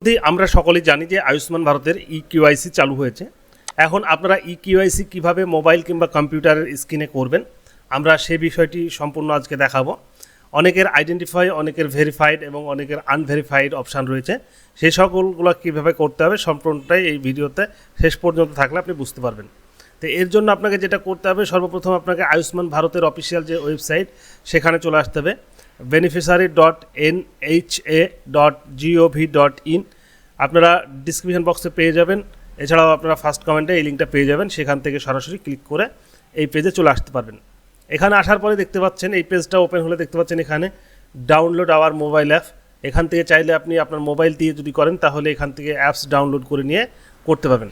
আমরা সকলেই জানি যে আয়ুষ্মান ভারতের ইকিউআইসি চালু হয়েছে। এখন আপনারা ইকিউআইসি কিভাবে মোবাইল কিংবা কম্পিউটারের স্ক্রিনে করবেন আমরা সেই বিষয়টি সম্পূর্ণ আজকে দেখাবো। অনেকের আইডেন্টিফাই, অনেকের ভেরিফাইড এবং অনেকের আনভেরিফাইড অপশান রয়েছে। সেই সকলগুলো কীভাবে করতে হবে সম্পূর্ণটাই এই ভিডিওতে শেষ পর্যন্ত থাকলে আপনি বুঝতে পারবেন। তো এর জন্য আপনাকে যেটা করতে হবে, সর্বপ্রথম আপনাকে আয়ুষ্মান ভারতের অফিসিয়াল যে ওয়েবসাইট সেখানে চলে আসতে হবে beneficiary.nha.gov.in। আপনারা ডিসক্রিপশন বক্সে পেয়ে যাবেন, এছাড়াও আপনারা ফার্স্ট কমেন্টে এই লিঙ্কটা পেয়ে যাবেন, সেখান থেকে সরাসরি ক্লিক করে এই পেজে চলে আসতে পারবেন। এখানে আসার পরে দেখতে পাচ্ছেন এই পেজটা ওপেন হলে দেখতে পাচ্ছেন এখানে ডাউনলোড আওয়ার মোবাইল অ্যাপ। এখান থেকে চাইলে আপনি আপনার মোবাইল দিয়ে যদি করেন তাহলে এখান থেকে অ্যাপস ডাউনলোড করে নিয়ে করতে পারবেন।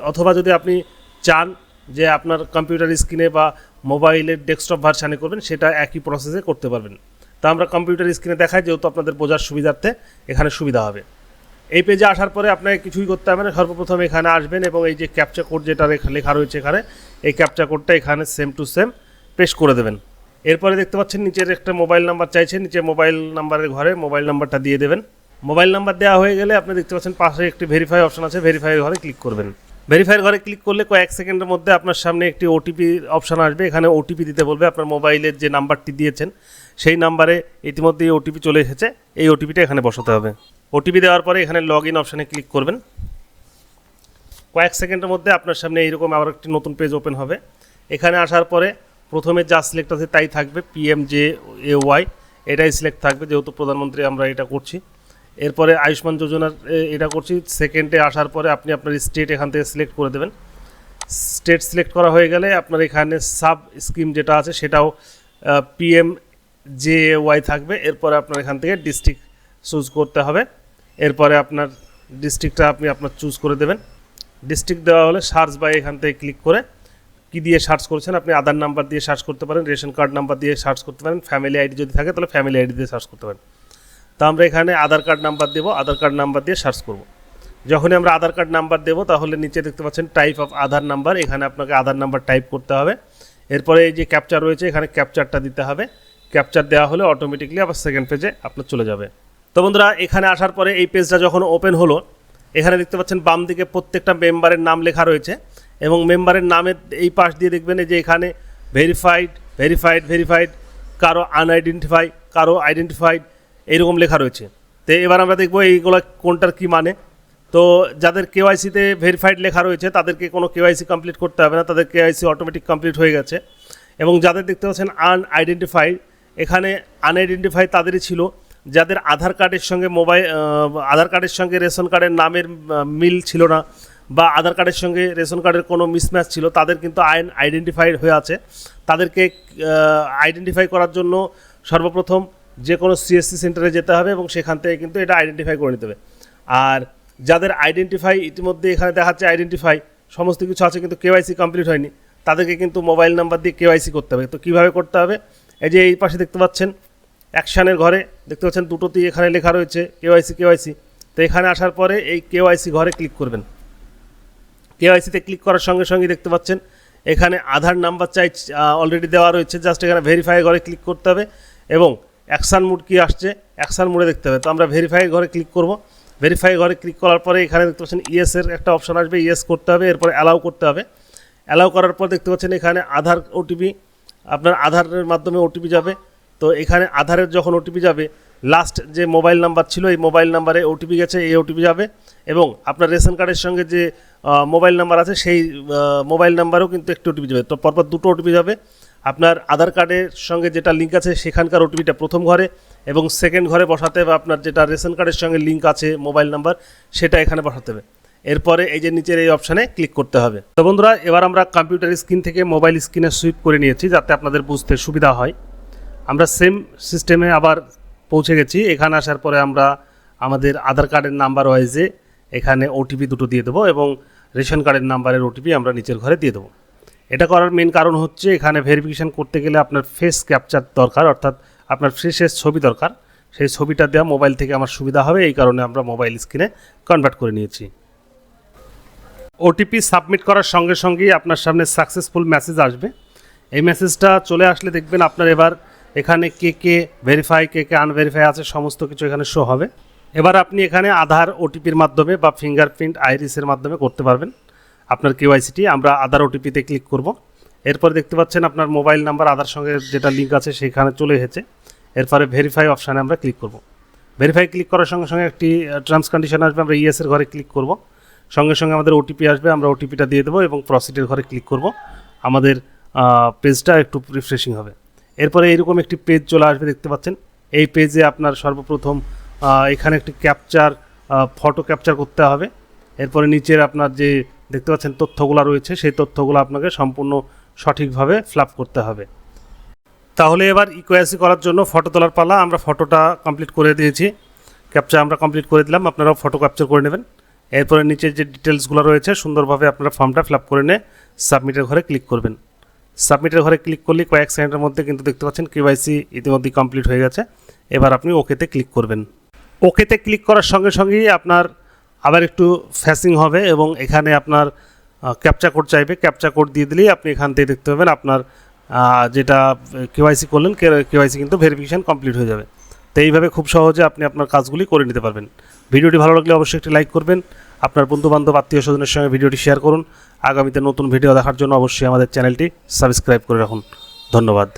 অথবা যদি আপনি চান যে আপনার কম্পিউটার স্ক্রিনে বা মোবাইলের ডেস্কটপ ভার্সানে করবেন, সেটা একই প্রসেসে করতে পারবেন। তা আমরা কম্পিউটার স্ক্রিনে দেখাই, যেহেতু আপনাদের বোঝার সুবিধার্থে এখানে সুবিধা হবে। এই পেজে আসার পরে আপনাকে কিছুই করতে হবে না, সর্বপ্রথম এখানে আসবেন এবং এই যে ক্যাপচা কোড যেটা লেখা রয়েছে এখানে, এই ক্যাপচা কোডটা এখানে সেম টু সেম পেস্ট করে দেবেন। এরপরে দেখতে পাচ্ছেন নিচের একটা মোবাইল নাম্বার চাইছে, নিচে মোবাইল নাম্বারের ঘরে মোবাইল নাম্বারটা দিয়ে দেবেন। মোবাইল নাম্বার দেওয়া হয়ে গেলে আপনি দেখতে পাচ্ছেন পাশে একটি ভেরিফাই অপশন আছে, ভেরিফাইয়ের ঘরে ক্লিক করবেন। ভেরিফাইয়ের ঘরে ক্লিক করলে কয়েক সেকেন্ডের মধ্যে আপনার সামনে একটি ওটিপি অপশান আসবে। এখানে ওটিপি দিতে বলবে, আপনার মোবাইলের যে নাম্বারটি দিয়েছেন সেই নাম্বারে ইতিমধ্যেই ওটিপি চলে এসেছে, এই ওটিপিটা এখানে বসাতে হবে। ওটিপি দেওয়ার পরে এখানে লগ ইন অপশানে ক্লিক করবেন। কয়েক সেকেন্ডের মধ্যে আপনার সামনে এইরকম আবার একটি নতুন পেজ ওপেন হবে। এখানে আসার পরে প্রথমে যা সিলেক্ট আছে তাই থাকবে, PMJAY এটাই সিলেক্ট থাকবে, যেহেতু প্রধানমন্ত্রী আমরা এটা করছি। এরপরে আয়ুষ্মান যোজনার এটা করছি। সেকেন্ডে আসার পরে আপনি আপনার স্টেট এখান থেকে সিলেক্ট করে দেবেন। স্টেট সিলেক্ট করা হয়ে গেলে আপনার এখানে সাব স্কিম যেটা আছে সেটাও PMJAY থাকবে। এরপরে আপনার এখান থেকে ডিস্ট্রিক্ট চুজ করতে হবে। এরপরে আপনার ডিস্ট্রিক্টটা আপনি আপনার চুজ করে দেবেন। ডিস্ট্রিক্ট দেওয়া হলে সার্চ বাই এখান থেকে ক্লিক করে কী দিয়ে সার্চ করছেন, আপনি আধার নাম্বার দিয়ে সার্চ করতে পারেন, রেশন কার্ড নাম্বার দিয়ে সার্চ করতে পারেন, ফ্যামিলি আইডি যদি থাকে তাহলে ফ্যামিলি আইডি দিয়ে সার্চ করতে পারেন। তো আমরা এখানে আধার কার্ড নাম্বার দেবো, আধার কার্ড নাম্বার দিয়ে সার্চ করব। যখনই আমরা আধার কার্ড নাম্বার দেবো তাহলে নিচে দেখতে পাচ্ছেন টাইপ অফ আধার নাম্বার, এখানে আপনাকে আধার নাম্বার টাইপ করতে হবে। এরপরে এই যে ক্যাপচার রয়েছে এখানে ক্যাপচারটা দিতে হবে। ক্যাপচার দেওয়া হলে অটোমেটিকলি আবার সেকেন্ড পেজে আপনার চলে যাবে। তো বন্ধুরা, এখানে আসার পরে এই পেজটা যখন ওপেন হলো, এখানে দেখতে পাচ্ছেন বাম দিকে প্রত্যেকটা মেম্বারের নাম লেখা রয়েছে এবং মেম্বারের নামের এই পাশ দিয়ে দেখবেন যে এখানে ভেরিফাইড ভেরিফাইড ভেরিফাইড, কারো আনআইডেন্টিফাই, কারো আইডেন্টিফাইড, এইরকম লেখা রয়েছে। তো এবার আমরা দেখবো এইগুলো কোনটার কী মানে। তো যাদের কেওয়াইসিতে ভেরিফাইড লেখা রয়েছে তাদেরকে কোনো কেওয়াইসি কমপ্লিট করতে হবে না, তাদের কেওয়াইসি অটোমেটিক কমপ্লিট হয়ে গেছে। এবং যাদের দেখতে পাচ্ছেন আনআইডেন্টিফাইড, এখানে আনআইডেন্টিফাইড তাদেরই ছিল যাদের আধার কার্ডের সঙ্গে আধার কার্ডের সঙ্গে রেশন কার্ডের নামের মিল ছিল না, বা আধার কার্ডের সঙ্গে রেশন কার্ডের কোনো মিসম্যাচ ছিল, তাদের কিন্তু আইডেন্টিফাইড হয়ে আছে। তাদেরকে আইডেন্টিফাই করার জন্য সর্বপ্রথম যে কোনো CSC সেন্টারে যেতে হবে এবং সেখান থেকে কিন্তু এটা আইডেন্টিফাই করে নিতে হবে। আর যাদের আইডেন্টিফাই ইতিমধ্যে এখানে দেখাচ্ছে আইডেন্টিফাই সমস্ত কিছু আছে কিন্তু কেওয়াইসি কমপ্লিট হয়নি, তাদেরকে কিন্তু মোবাইল নাম্বার দিয়ে কেওয়াইসি করতে হবে। তো কীভাবে করতে হবে, এই যে এই পাশে দেখতে পাচ্ছেন অ্যাকশানের ঘরে দেখতে পাচ্ছেন দুটোতেই এখানে লেখা রয়েছে কেওয়াইসি। তো এখানে আসার পরে এই কেওয়াইসি ঘরে ক্লিক করবেন। কেওয়াইসিতে ক্লিক করার সঙ্গে সঙ্গে দেখতে পাচ্ছেন এখানে আধার নাম্বার অলরেডি দেওয়া রয়েছে, জাস্ট এখানে ভেরিফাই ঘরে ক্লিক করতে হবে এবং অ্যাকশান মোড কি আসছে অ্যাকশান মোডে দেখতে হবে। তো আমরা ভেরিফাই ঘরে ক্লিক করব। ভেরিফাই ঘরে ক্লিক করার পরে এখানে দেখতে পাচ্ছেন ইয়েসের একটা অপশান আসবে, ইয়েস করতে হবে। এরপরে অ্যালাউ করতে হবে। অ্যালাউ করার পর দেখতে পাচ্ছেন এখানে আধার ওটিপি, আপনার আধারের মাধ্যমে ওটিপি যাবে। তো এখানে আধারের যখন ওটিপি যাবে, লাস্ট যে মোবাইল নাম্বার ছিল এই মোবাইল নাম্বারে ওটিপি গেছে, এই ওটিপি যাবে। এবং আপনার রেশন কার্ডের সঙ্গে যে মোবাইল নাম্বার আছে সেই মোবাইল নাম্বারেও কিন্তু একটি ওটিপি যাবে। তো পরপর দুটো ওটিপি যাবে। আপনার আধার কার্ডের সঙ্গে যেটা লিঙ্ক আছে সেখানকার ওটিপিটা প্রথম ঘরে এবং সেকেন্ড ঘরে বসাতে হবে। আপনার যেটা রেশন কার্ডের সঙ্গে লিঙ্ক আছে মোবাইল নাম্বার সেটা এখানে বসাতে হবে। এরপরে এই যে নিচের এই অপশানে ক্লিক করতে হবে। তো বন্ধুরা, এবার আমরা কম্পিউটার স্ক্রিন থেকে মোবাইল স্ক্রিনে সুইপ করে নিয়েছি যাতে আপনাদের বুঝতে সুবিধা হয়। আমরা সেম সিস্টেমে আবার পৌঁছে গেছি। এখানে আসার পরে আমরা আমাদের আধার কার্ডের নাম্বার ওয়াইজে এখানে ওটিপি দুটো দিয়ে দেবো এবং রেশন কার্ডের নাম্বারের ওটিপি আমরা নিচের ঘরে দিয়ে দেবো। এটা করার মেন কারণ হচ্ছে এখানে ভেরিফিকেশান করতে গেলে আপনার ফেস ক্যাপচার দরকার, অর্থাৎ আপনার ফেসের ছবি দরকার। সেই ছবিটা দেওয়া মোবাইল থেকে আমার সুবিধা হবে, এই কারণে আমরা মোবাইল স্ক্রিনে কনভার্ট করে নিয়েছি। ওটিপি সাবমিট করার সঙ্গে সঙ্গেই আপনার সামনে সাকসেসফুল মেসেজ আসবে। এই মেসেজটা চলে আসলে দেখবেন আপনার এবার এখানে কে ভেরিফাই কে আনভেরিফাই আছে সমস্ত কিছু এখানে শো হবে। এবার আপনি এখানে আধার ওটিপির মাধ্যমে বা ফিঙ্গারপ্রিন্ট আইরিসের মাধ্যমে করতে পারবেন আপনার কেওয়াইসিটি। আমরা আধার ওটিপিতে ক্লিক করব। এরপরে দেখতে পাচ্ছেন আপনার মোবাইল নাম্বার আধার সঙ্গে যেটা লিঙ্ক আছে সেখানে চলে এসেছে। এরপরে ভেরিফাই অপশানে আমরা ক্লিক করব। ভেরিফাই ক্লিক করার সঙ্গে সঙ্গে একটি টার্মস কন্ডিশন আসবে, আমরা ইয়েসের ঘরে ক্লিক করব। সঙ্গে সঙ্গে আমাদের ওটিপি আসবে, আমরা ওটিপিটা দিয়ে দেবো এবং প্রসিডের ঘরে ক্লিক করব। আমাদের পেজটা একটু রিফ্রেশিং হবে। এরপরে এইরকম একটি পেজ চলে আসবে, দেখতে পাচ্ছেন। এই পেজে আপনার সর্বপ্রথম এখানে একটি ফটো ক্যাপচার করতে হবে। এরপরে নিচের আপনার যে দেখতে পাচ্ছেন তথ্যগুলো রয়েছে সেই তথ্যগুলো আপনাকে সম্পূর্ণ সঠিকভাবে ফ্ল্যাপ করতে হবে। তাহলে এবার ইকেওয়াইসি করার জন্য ফটো তোলার পালা। আমরা ফটোটা কমপ্লিট করে দিয়েছি, ক্যাপচার আমরা কমপ্লিট করে দিলাম। আপনারাও ফটো ক্যাপচার করে নেবেন। এরপরে নিচে যে ডিটেলসগুলো রয়েছে সুন্দরভাবে আপনারা ফর্মটা ফিল আপ করে নিয়ে সাবমিটের ঘরে ক্লিক করবেন। সাবমিটের ঘরে ক্লিক করলে কয়েক সেকেন্ডের মধ্যে কিন্তু দেখতে পাচ্ছেন কেওয়াইসি ইতিমধ্যেই কমপ্লিট হয়ে গেছে। এবার আপনি ওকেতে ক্লিক করবেন। ওকেতে ক্লিক করার সঙ্গে সঙ্গেই আপনার আবার একটু ফ্যাসিং হবে এবং এখানে আপনার ক্যাপচা কোড চাইবে। ক্যাপচা কোড দিয়ে দিলেই আপনি এখান থেকে দেখতে পাবেন আপনার যেটা কেওয়াইসি করলেন কেওয়াইসি কিন্তু ভেরিফিকেশান কমপ্লিট হয়ে যাবে। তো এইভাবে খুব সহজে আপনি আপনার কাজগুলি করে নিতে পারবেন। ভিডিওটি ভালো লাগলে অবশ্যই একটি লাইক করবেন, আপনার বন্ধুবান্ধব আত্মীয় স্বজনের সঙ্গে ভিডিওটি শেয়ার করুন। আগামীতে নতুন ভিডিও দেখার জন্য অবশ্যই আমাদের চ্যানেলটি সাবস্ক্রাইব করে রাখুন। ধন্যবাদ।